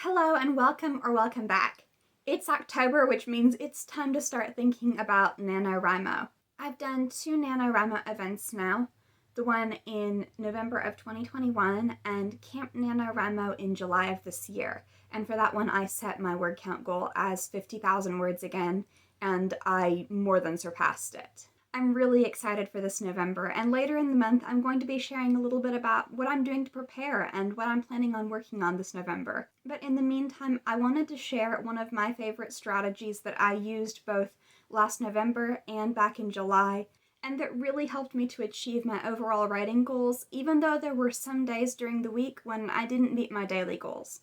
Hello and welcome back. It's October, which means it's time to start thinking about NaNoWriMo. I've done 2 NaNoWriMo events now, the one in November of 2021 and Camp NaNoWriMo in July of this year. And for that one, I set my word count goal as 50,000 words again, and I more than surpassed it. I'm really excited for this November, and later in the month I'm going to be sharing a little bit about what I'm doing to prepare and what I'm planning on working on this November. But in the meantime, I wanted to share one of my favorite strategies that I used both last November and back in July, and that really helped me to achieve my overall writing goals, even though there were some days during the week when I didn't meet my daily goals.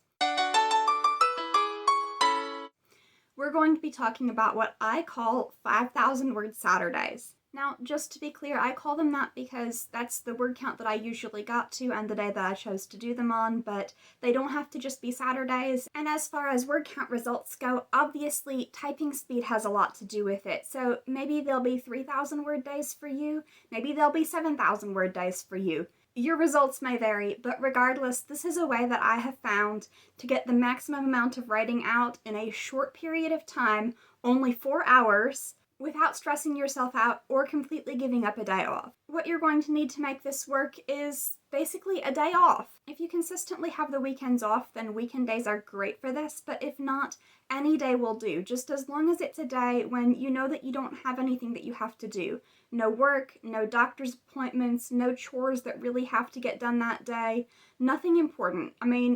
We're going to be talking about what I call 5,000 word Saturdays. Now, just to be clear, I call them that because that's the word count that I usually got to and the day that I chose to do them on, but they don't have to just be Saturdays. And as far as word count results go, obviously typing speed has a lot to do with it. So maybe there'll be 3,000 word days for you, maybe there'll be 7,000 word days for you. Your results may vary, but regardless, this is a way that I have found to get the maximum amount of writing out in a short period of time, only 4 hours, without stressing yourself out or completely giving up a day off. What you're going to need to make this work is basically a day off. If you consistently have the weekends off, then weekend days are great for this, but if not, any day will do, just as long as it's a day when you know that you don't have anything that you have to do. No work, no doctor's appointments, no chores that really have to get done that day, nothing important. I mean,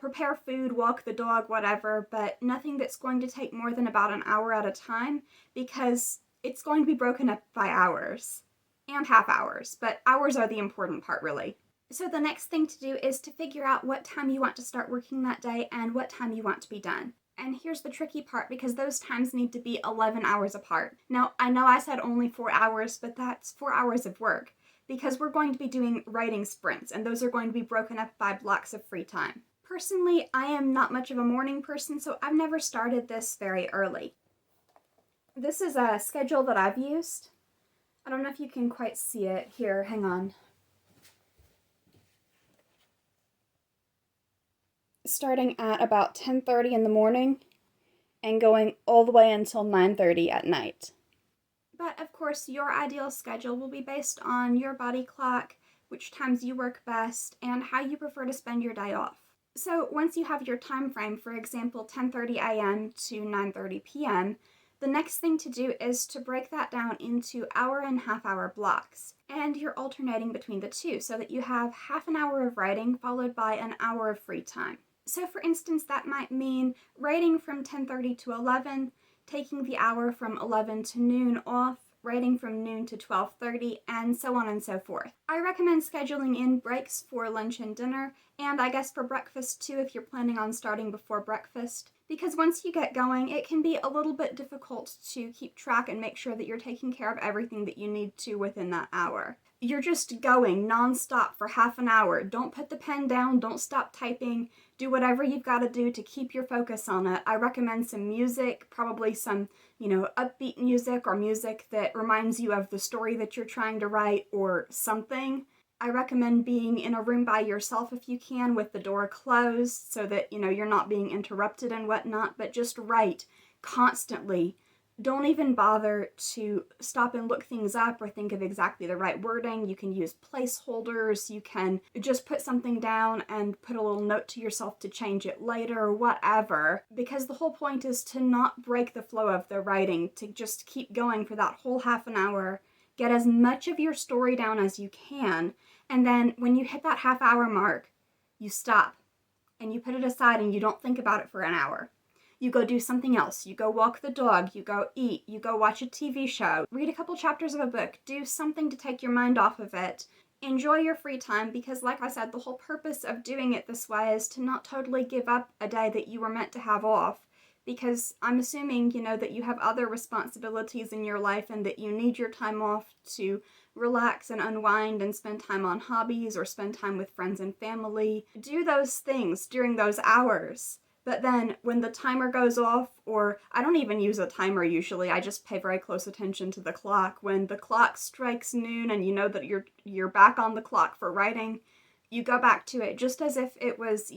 prepare food, walk the dog, whatever, but nothing that's going to take more than about an hour at a time, because it's going to be broken up by hours and half hours, but hours are the important part, really. So the next thing to do is to figure out what time you want to start working that day and what time you want to be done. And here's the tricky part, because those times need to be 11 hours apart. Now, I know I said only 4 hours, but that's 4 hours of work, because we're going to be doing writing sprints, and those are going to be broken up by blocks of free time. Personally, I am not much of a morning person, so I've never started this very early. This is a schedule that I've used. I don't know if you can quite see it. Here, hang on. Starting at about 10:30 in the morning and going all the way until 9:30 at night. But of course, your ideal schedule will be based on your body clock, which times you work best, and how you prefer to spend your day off. So once you have your time frame, for example, 10:30 a.m. to 9:30 p.m., the next thing to do is to break that down into hour and half-hour blocks. And you're alternating between the two so that you have half an hour of writing followed by an hour of free time. So for instance, that might mean writing from 10:30 to 11, taking the hour from 11 to noon off, writing from noon to 12:30, and so on and so forth. I recommend scheduling in breaks for lunch and dinner, and I guess for breakfast too if you're planning on starting before breakfast, because once you get going, it can be a little bit difficult to keep track and make sure that you're taking care of everything that you need to within that hour. You're just going non-stop for half an hour. Don't put the pen down, don't stop typing, do whatever you've got to do to keep your focus on it. I recommend some music, probably some, upbeat music or music that reminds you of the story that you're trying to write or something. I recommend being in a room by yourself if you can, with the door closed so that, you're not being interrupted and whatnot, but just write constantly. Don't even bother to stop and look things up or think of exactly the right wording. You can use placeholders, you can just put something down and put a little note to yourself to change it later, whatever. Because the whole point is to not break the flow of the writing, to just keep going for that whole half an hour, get as much of your story down as you can, and then when you hit that half-hour mark, you stop and you put it aside and you don't think about it for an hour. You go do something else. You go walk the dog, you go eat, you go watch a TV show, read a couple chapters of a book, do something to take your mind off of it. Enjoy your free time, because like I said, the whole purpose of doing it this way is to not totally give up a day that you were meant to have off, because I'm assuming, that you have other responsibilities in your life and that you need your time off to relax and unwind and spend time on hobbies or spend time with friends and family. Do those things during those hours. But then when the timer goes off, or I don't even use a timer usually, I just pay very close attention to the clock. When the clock strikes noon and you know that you're back on the clock for writing, you go back to it just as if it was,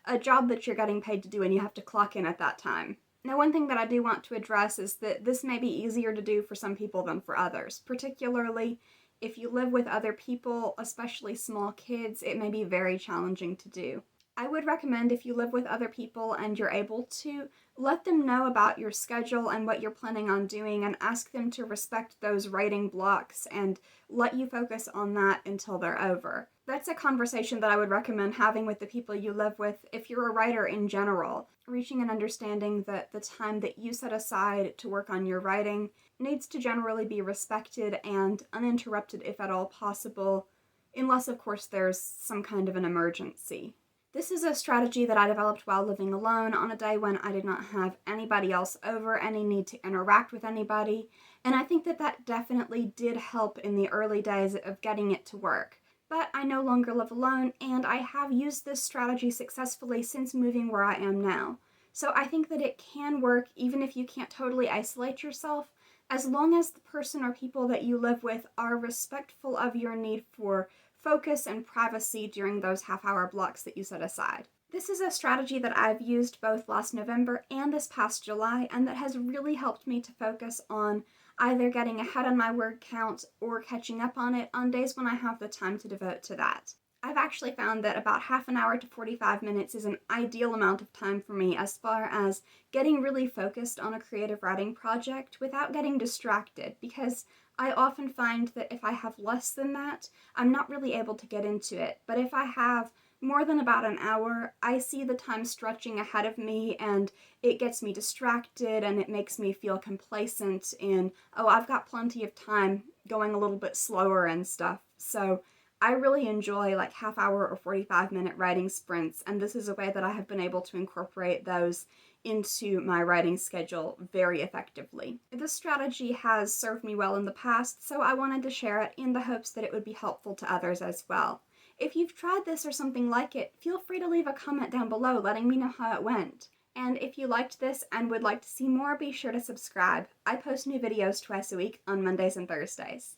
a job that you're getting paid to do and you have to clock in at that time. Now, one thing that I do want to address is that this may be easier to do for some people than for others, particularly if you live with other people, especially small kids. It may be very challenging to do. I would recommend, if you live with other people and you're able to, let them know about your schedule and what you're planning on doing, and ask them to respect those writing blocks and let you focus on that until they're over. That's a conversation that I would recommend having with the people you live with if you're a writer in general, reaching an understanding that the time that you set aside to work on your writing needs to generally be respected and uninterrupted if at all possible, unless of course there's some kind of an emergency. This is a strategy that I developed while living alone on a day when I did not have anybody else over, any need to interact with anybody, and I think that definitely did help in the early days of getting it to work. But I no longer live alone, and I have used this strategy successfully since moving where I am now. So I think that it can work even if you can't totally isolate yourself, as long as the person or people that you live with are respectful of your need for focus and privacy during those half-hour blocks that you set aside. This is a strategy that I've used both last November and this past July, and that has really helped me to focus on either getting ahead on my word count or catching up on it on days when I have the time to devote to that. I've actually found that about half an hour to 45 minutes is an ideal amount of time for me as far as getting really focused on a creative writing project without getting distracted, because I often find that if I have less than that, I'm not really able to get into it. But if I have more than about an hour, I see the time stretching ahead of me, and it gets me distracted, and it makes me feel complacent in, oh, I've got plenty of time, going a little bit slower and stuff. So I really enjoy like half-hour or 45-minute writing sprints, and this is a way that I have been able to incorporate those into my writing schedule very effectively. This strategy has served me well in the past, so I wanted to share it in the hopes that it would be helpful to others as well. If you've tried this or something like it, feel free to leave a comment down below letting me know how it went. And if you liked this and would like to see more, be sure to subscribe. I post new videos twice a week on Mondays and Thursdays.